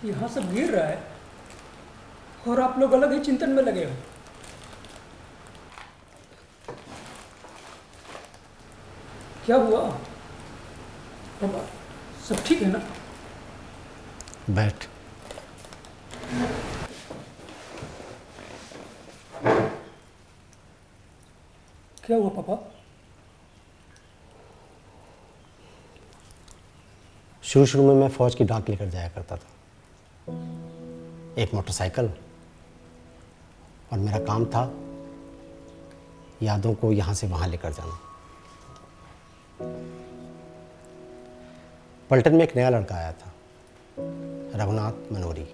यहाँ सब गिर रहा है और आप लोग अलग ही चिंतन में लगे हो। क्या हुआ? अब सब ठीक है ना? बैठ। क्या हुआ पापा? शुरू शुरू में मैं फौज की डाक लेकर जाया करता था। एक मोटरसाइकिल, और मेरा काम था यादों को यहाँ से वहाँ लेकर जाना। पलटन में एक नया लड़का आया था, रघुनाथ मनोरी।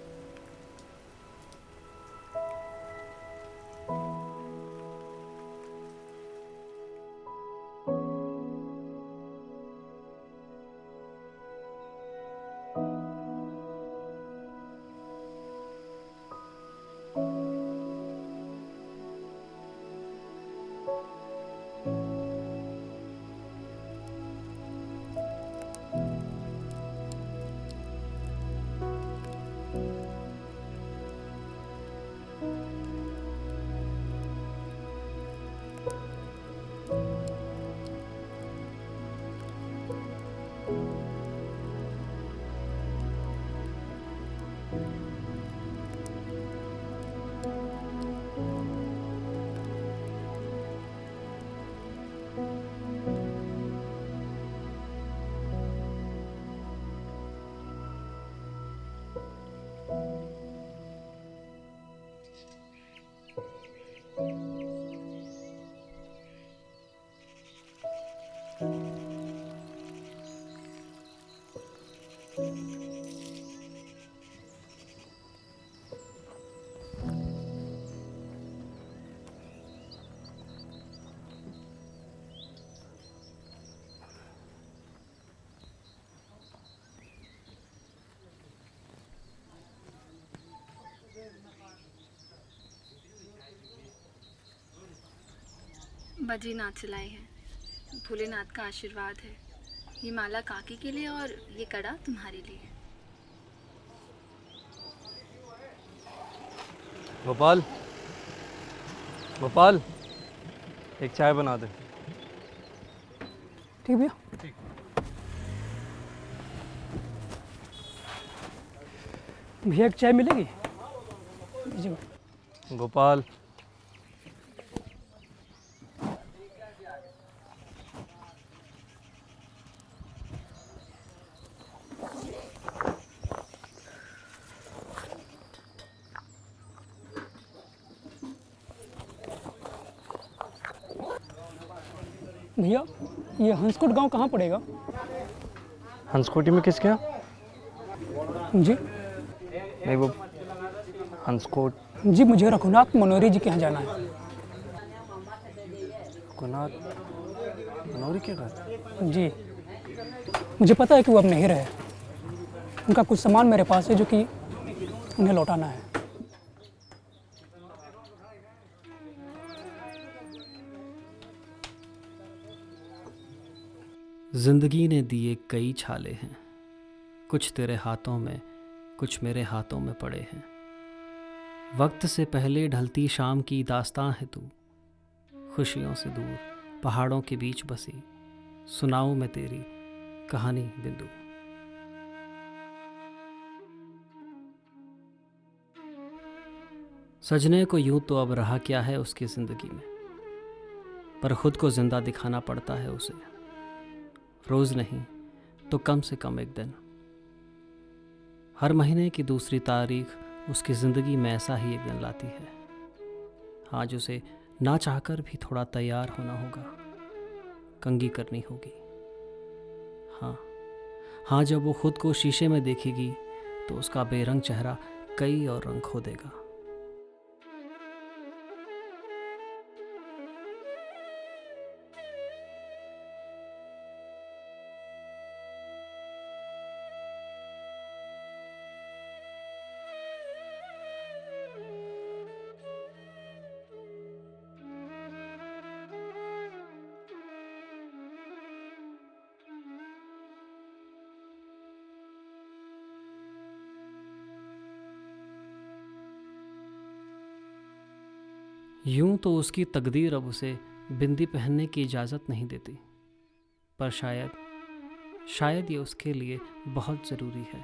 बद्रीनाथ से लाए हैं। भोलेनाथ का आशीर्वाद है। ये माला काकी के लिए और ये कड़ा तुम्हारे लिए। गोपाल, गोपाल, एक चाय बना दे। ठीक भैया। भैया एक चाय मिलेगी? जी गोपाल, भैया, ये हंसकोट गांव कहाँ पड़ेगा? हंसकोटी में किसके यहाँ? जी नहीं, वो हंसकोट। जी, मुझे रघुनाथ मनोरी जी के यहाँ जाना है। रघुनाथ मनोरी के घर? जी, मुझे पता है कि वो अब नहीं रहे। उनका कुछ सामान मेरे पास है जो कि उन्हें लौटाना है। जिंदगी ने दिए कई छाले हैं, कुछ तेरे हाथों में, कुछ मेरे हाथों में पड़े हैं। वक्त से पहले ढलती शाम की दास्तां है तू, खुशियों से दूर पहाड़ों के बीच बसी, सुनाऊं मैं तेरी कहानी बिंदु। सजने को यूं तो अब रहा क्या है उसकी जिंदगी में, पर खुद को जिंदा दिखाना पड़ता है उसे, रोज नहीं तो कम से कम एक दिन। हर महीने की दूसरी तारीख उसकी ज़िंदगी में ऐसा ही एक दिन लाती है। आज उसे ना चाहकर भी थोड़ा तैयार होना होगा, कंघी करनी होगी। हाँ हाँ, जब वो खुद को शीशे में देखेगी तो उसका बेरंग चेहरा कई और रंग खो देगा। यूं तो उसकी तकदीर अब उसे बिंदी पहनने की इजाज़त नहीं देती, पर शायद ये उसके लिए बहुत ज़रूरी है।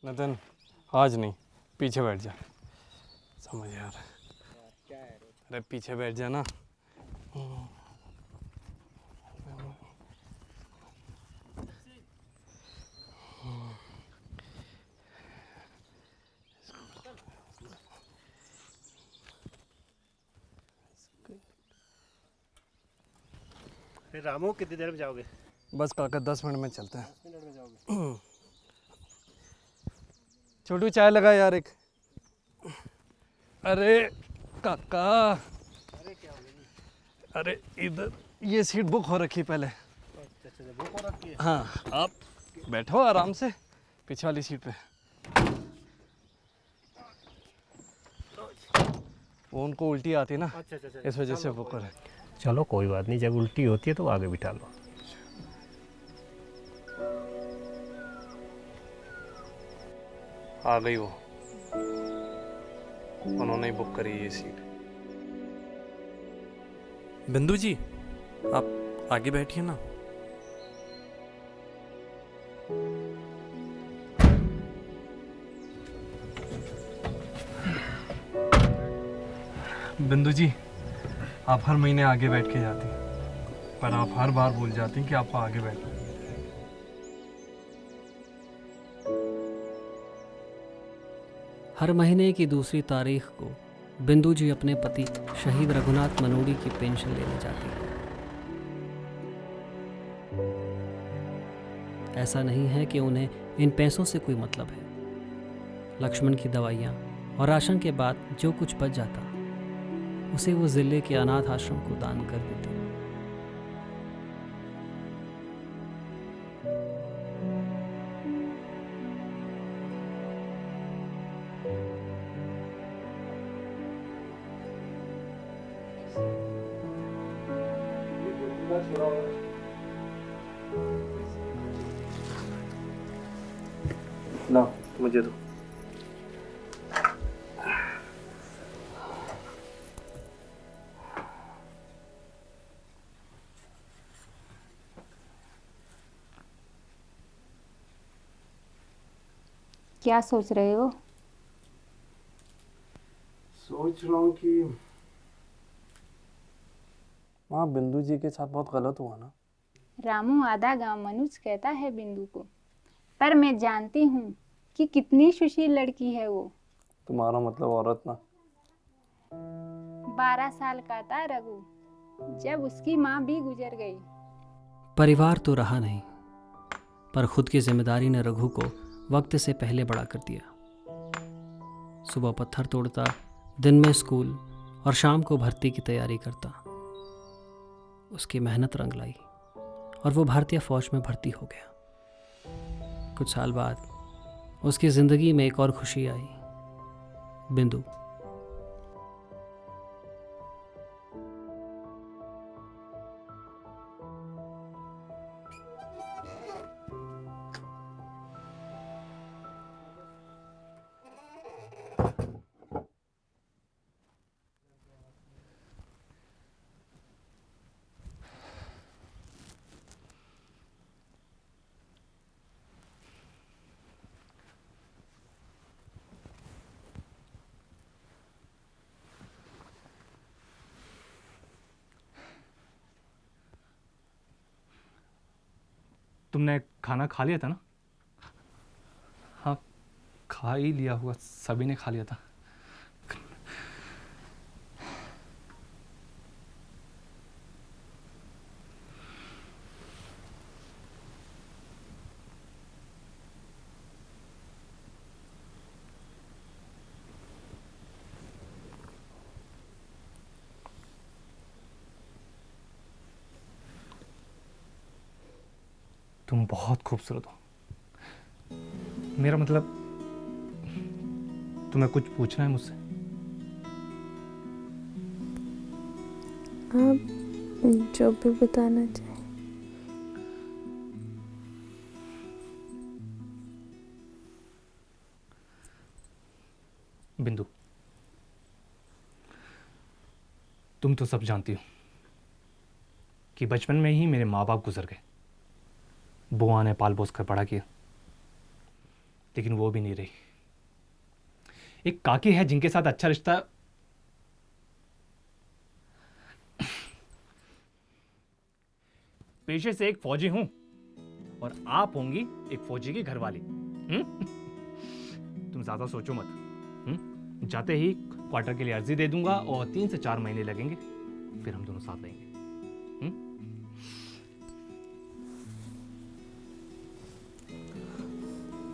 नितिन, आज नहीं, पीछे बैठ जा। समझ यार, अरे पीछे बैठ जा ना। फिर रामू कितनी देर में जाओगे? बस काका 10 मिनट में चलते हैं। 10 मिनट में जाओगे? छोटू चाय लगा यार एक। अरे काका, अरे क्या हो गया? अरे इधर ये सीट बुक हो रखी पहले। अच्छा, बुक हो रखी है। हाँ, आप बैठो आराम से पीछे वाली सीट पे। वो उनको उल्टी आती है ना, अच्छा, इस वजह से बुक करे। चलो कोई बात नहीं, जब उल्टी होती है तो आगे बिठा लो। आ गई वो, उन्होंने ही बुक करी ये सीट। बिंदु जी, आप आगे बैठिए ना। बिंदु जी, आप हर महीने आगे बैठ के जाती हैं, पर आप हर बार भूल जाती हैं कि आपको आगे बैठना। हर महीने की दूसरी तारीख को बिंदु जी अपने पति शहीद रघुनाथ मनोड़ी की पेंशन लेने जाती है। ऐसा नहीं है कि उन्हें इन पैसों से कोई मतलब है। लक्ष्मण की दवाइयाँ और राशन के बाद जो कुछ बच जाता उसे वो जिले के अनाथ आश्रम को दान कर देती। ला, मुझे दो। क्या सोच रहे हो? सोच रहा हूँ कि माँ, बिंदु जी के साथ बहुत गलत हुआ ना। रामू, आधा गांव मनुज कहता है बिंदु को, पर मैं जानती हूँ कि कितनी सुशील लड़की है वो। तुम्हारा मतलब औरत ना। 12 साल का था रघु जब उसकी माँ भी गुजर गई। परिवार तो रहा नहीं, पर खुद की जिम्मेदारी ने रघु को वक्त से पहले बड़ा कर दिया। सुबह पत्थर तोड़ता, दिन में स्कूल और शाम को भर्ती की तैयारी करता। उसकी मेहनत रंग लाई और वो भारतीय फौज में भर्ती हो गया। कुछ साल बाद उसकी ज़िंदगी में एक और खुशी आई, बिंदु। तुमने खाना खा लिया था ना? हाँ, खा ही लिया होगा, सभी ने खा लिया था। तुम बहुत खूबसूरत हो। मेरा मतलब, तुम्हें कुछ पूछना है मुझसे? आप जो भी बताना चाहें। बिंदु, तुम तो सब जानती हो कि बचपन में ही मेरे माँ बाप गुजर गए। बुआ ने पाल पोस कर बड़ा किया, लेकिन वो भी नहीं रही। एक काकी है जिनके साथ अच्छा रिश्ता पेशे से एक फौजी हूं, और आप होंगी एक फौजी की घरवाली। तुम ज्यादा सोचो मत। जाते ही क्वार्टर के लिए अर्जी दे दूंगा और 3 से 4 महीने लगेंगे, फिर हम दोनों साथ रहेंगे।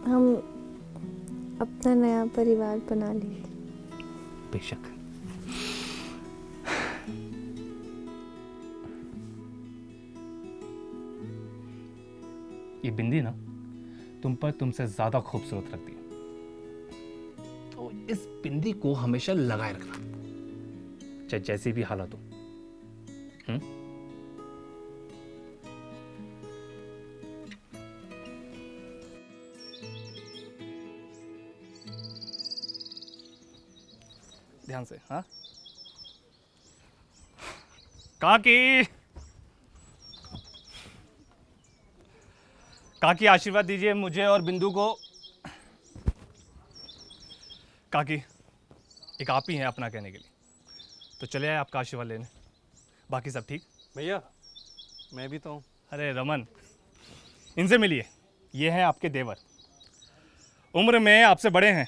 हम अपना नया परिवार बना लेंगे। बेशक। ये बिंदी ना तुम पर तुमसे ज्यादा खूबसूरत लगती है, तो इस बिंदी को हमेशा लगाए रखना, चाहे जैसी भी हालत हो। ध्यान से। हाँ काकी, काकी आशीर्वाद दीजिए मुझे और बिंदु को। काकी, एक आप ही हैं अपना कहने के लिए, तो चले आए आपका आशीर्वाद लेने। बाकी सब ठीक? भैया मैं भी तो हूँ। अरे रमन, इनसे मिलिए। ये हैं आपके देवर। उम्र में आपसे बड़े हैं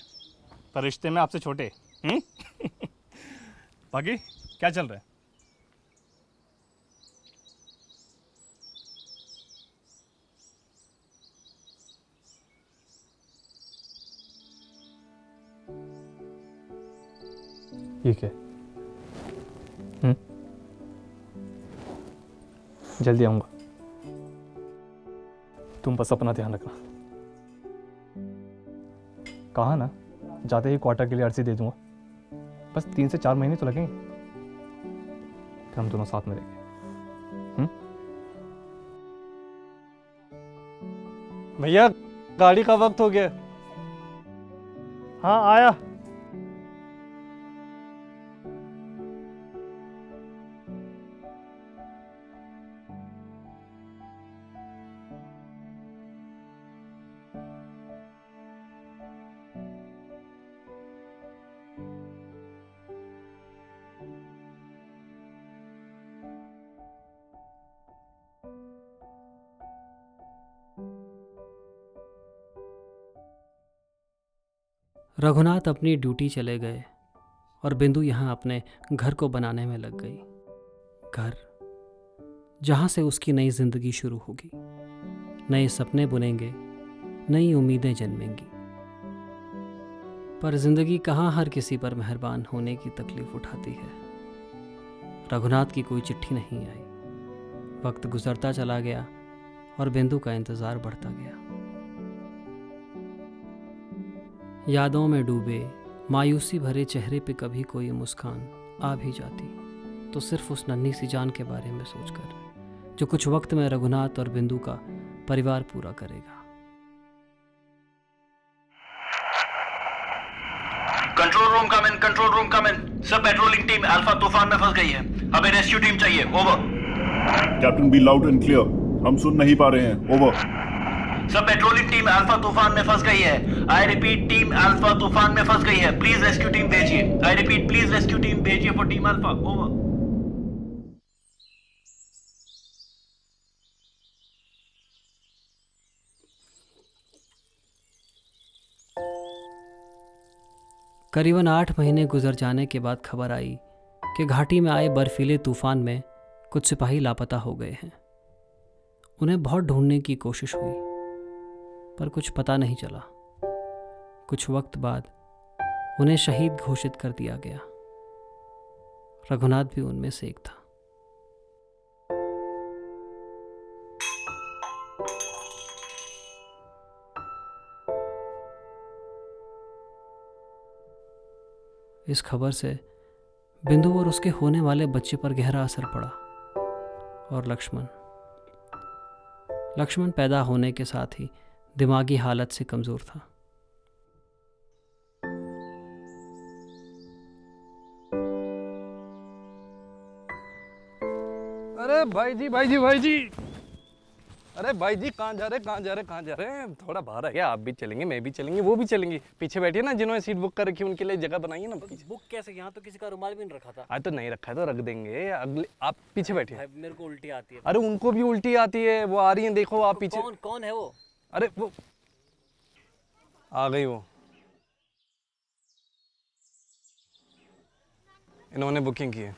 पर रिश्ते में आपसे छोटे। बाकी क्या चल रहा है? ठीक है। जल्दी आऊंगा। तुम बस अपना ध्यान रखना। कहा ना, जाते ही क्वार्टर के लिए अर्जी दे दूंगा। बस 3 से 4 महीने तो लगेंगे, फिर हम दोनों साथ में रहेंगे। भैया गाड़ी का वक्त हो गया। हाँ आया। रघुनाथ अपनी ड्यूटी चले गए और बिंदु यहाँ अपने घर को बनाने में लग गई। घर जहाँ से उसकी नई जिंदगी शुरू होगी, नए सपने बुनेंगे, नई उम्मीदें जन्मेंगी। पर जिंदगी कहाँ हर किसी पर मेहरबान होने की तकलीफ उठाती है। रघुनाथ की कोई चिट्ठी नहीं आई। वक्त गुजरता चला गया और बिंदु का इंतज़ार बढ़ता गया। यादों में डूबे मायूसी भरे चेहरे पे कभी कोई मुस्कान आ भी जाती तो सिर्फ उस नन्ही सी जान के बारे में सोचकर, जो कुछ वक्त में रघुनाथ और बिंदु का परिवार पूरा करेगा। कंट्रोल रूम कम इन। सब पेट्रोलिंग टीम अल्फा तूफान में फंस गई है। हमें रेस्क्यू टीम चाहिए। Over. Captain be loud and clear. हम सुन नहीं पा रहे हैं। ओवर। सब पेट्रोलिंग टीम अल्फा तूफान में फंस गई है। आई रिपीट, टीम अल्फा तूफान में फंस गई है। प्लीज रेस्क्यू टीम भेजिए। I repeat, please rescue team भेजिए फॉर टीम अल्फा। ओवर। करीबन 8 महीने गुजर जाने के बाद खबर आई कि घाटी में आए बर्फीले तूफान में कुछ सिपाही लापता हो गए हैं। उन्हें बहुत ढूंढने की कोशिश हुई पर कुछ पता नहीं चला। कुछ वक्त बाद उन्हें शहीद घोषित कर दिया गया। रघुनाथ भी उनमें से एक था। इस खबर से बिंदु और उसके होने वाले बच्चे पर गहरा असर पड़ा। और लक्ष्मण पैदा होने के साथ ही दिमागी हालत से कमज़ोर था। अरे भाई जी, अरे भाई जी कहाँ जा रहे? थोड़ा बाहर है क्या? आप भी चलेंगे, मैं भी चलेंगे, वो भी चलेंगे। पीछे बैठिए ना, जिन्होंने सीट बुक कर रखी है उनके लिए जगह बनाइए ना। बुक कैसे? यहाँ तो किसी का रुमाल भी नहीं रखा था। आज तो नहीं रखा है तो रख देंगे अगले। आप पीछे बैठिए। मेरे को उल्टी आती है। अरे उनको भी उल्टी आती है, वो आ रही है, देखो आप पीछे। कौन है वो? अरे वो आ गई, वो इन्होंने बुकिंग की है।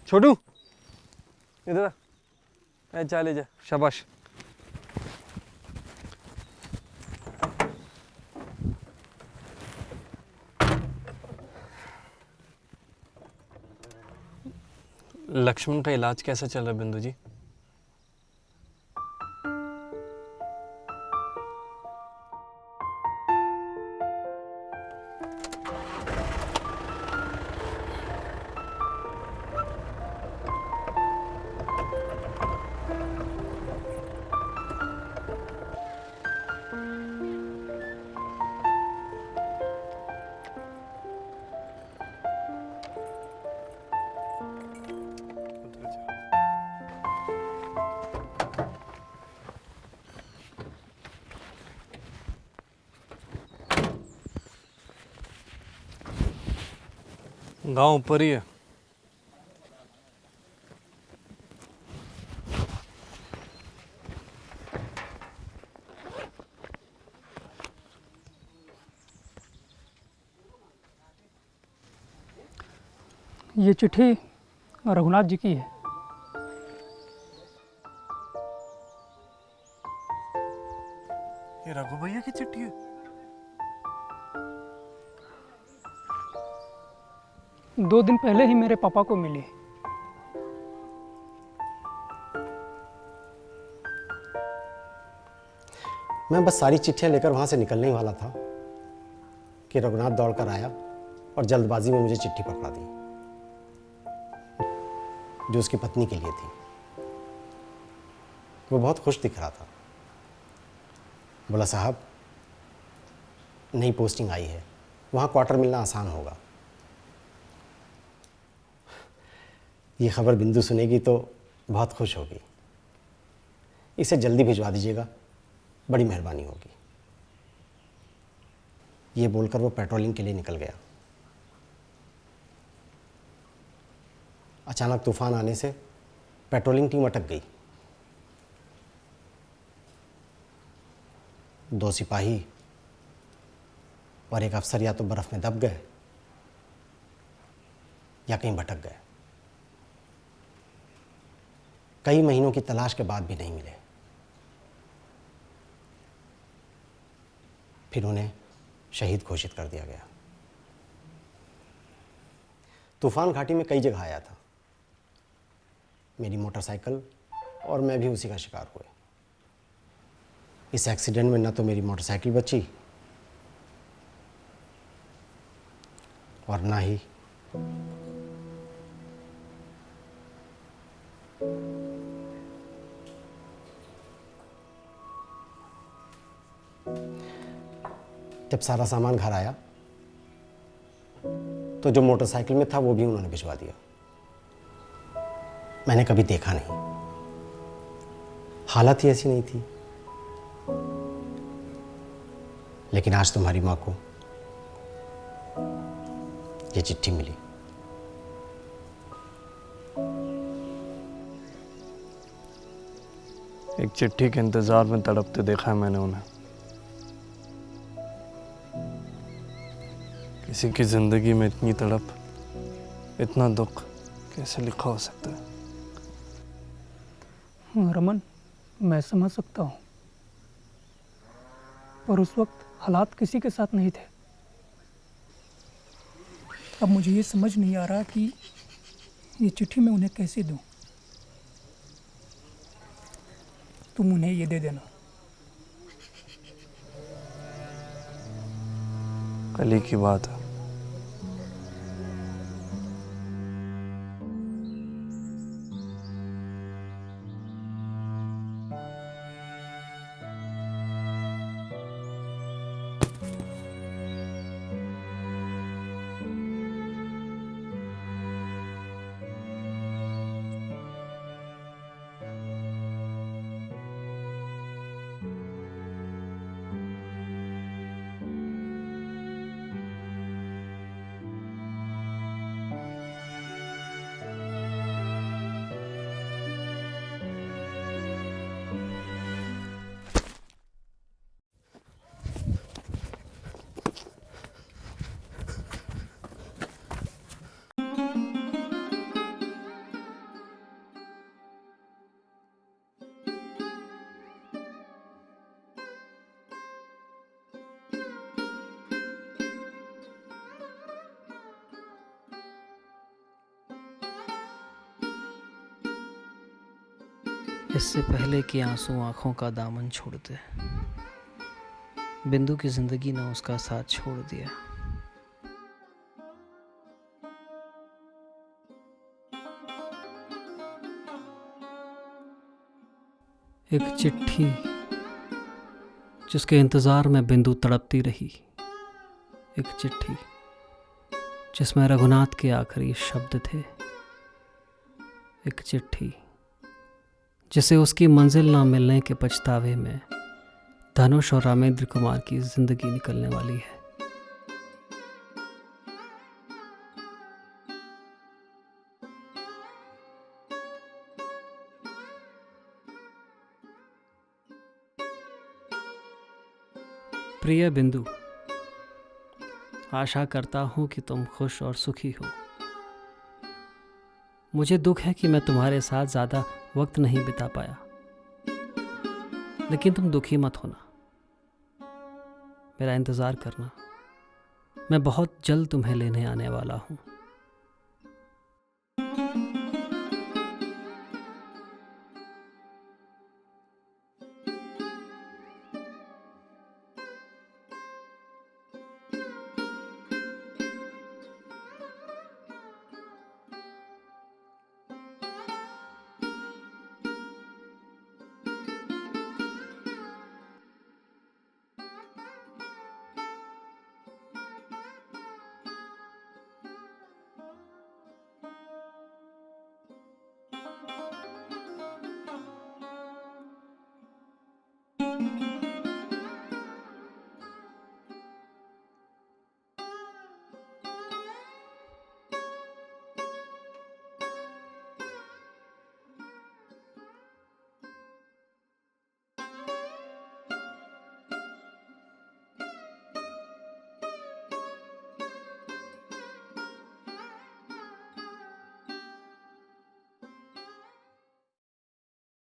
छोटू इधर आ, चले जा, शाबाश। लक्ष्मण का इलाज कैसा चल रहा है बिंदु जी? गांव ऊपर ही है। ये चिट्ठी रघुनाथ जी की है। ये रघु भैया की चिट्ठी है? 2 दिन पहले ही मेरे पापा को मिली। मैं बस सारी चिट्ठियाँ लेकर वहाँ से निकलने ही वाला था कि रघुनाथ दौड़कर आया और जल्दबाजी में मुझे चिट्ठी पकड़ा दी, जो उसकी पत्नी के लिए थी। वो बहुत खुश दिख रहा था। बोला, साहब नई पोस्टिंग आई है, वहाँ क्वार्टर मिलना आसान होगा। ये खबर बिंदु सुनेगी तो बहुत खुश होगी। इसे जल्दी भिजवा दीजिएगा, बड़ी मेहरबानी होगी। ये बोलकर वो पेट्रोलिंग के लिए निकल गया। अचानक तूफान आने से पेट्रोलिंग टीम अटक गई। 2 सिपाही और 1 अफसर या तो बर्फ में दब गए या कहीं भटक गए। कई महीनों की तलाश के बाद भी नहीं मिले। फिर उन्हें शहीद घोषित कर दिया गया। तूफान घाटी में कई जगह आया था। मेरी मोटरसाइकिल और मैं भी उसी का शिकार हुए। इस एक्सीडेंट में न तो मेरी मोटरसाइकिल बची और ना ही जब सारा सामान घर आया तो जो मोटरसाइकिल में था वो भी उन्होंने भिजवा दिया। मैंने कभी देखा नहीं, हालत ही ऐसी नहीं थी। लेकिन आज तुम्हारी मां को ये चिट्ठी मिली। एक चिट्ठी के इंतजार में तड़पते देखा है मैंने उन्हें। किसी की ज़िंदगी में इतनी तड़प, इतना दुख कैसे लिखा हो सकता है? रमन, मैं समझ सकता हूँ, पर उस वक्त हालात किसी के साथ नहीं थे। अब मुझे ये समझ नहीं आ रहा कि ये चिट्ठी मैं उन्हें कैसे दूँ। तुम उन्हें ये दे देना। कल ही की बात है। इससे पहले कि आंसू आंखों का दामन छोड़ दे, बिंदु की जिंदगी ने उसका साथ छोड़ दिया। एक चिट्ठी जिसके इंतजार में बिंदु तड़पती रही, एक चिट्ठी जिसमें रघुनाथ के आखिरी शब्द थे, एक चिट्ठी जिसे उसकी मंजिल ना मिलने के पछतावे में धनुष और रामेंद्र कुमार की जिंदगी निकलने वाली है। प्रिय बिंदु, आशा करता हूं कि तुम खुश और सुखी हो। मुझे दुख है कि मैं तुम्हारे साथ ज़्यादा वक्त नहीं बिता पाया, लेकिन तुम दुखी मत होना, मेरा इंतज़ार करना। मैं बहुत जल्द तुम्हें लेने आने वाला हूँ।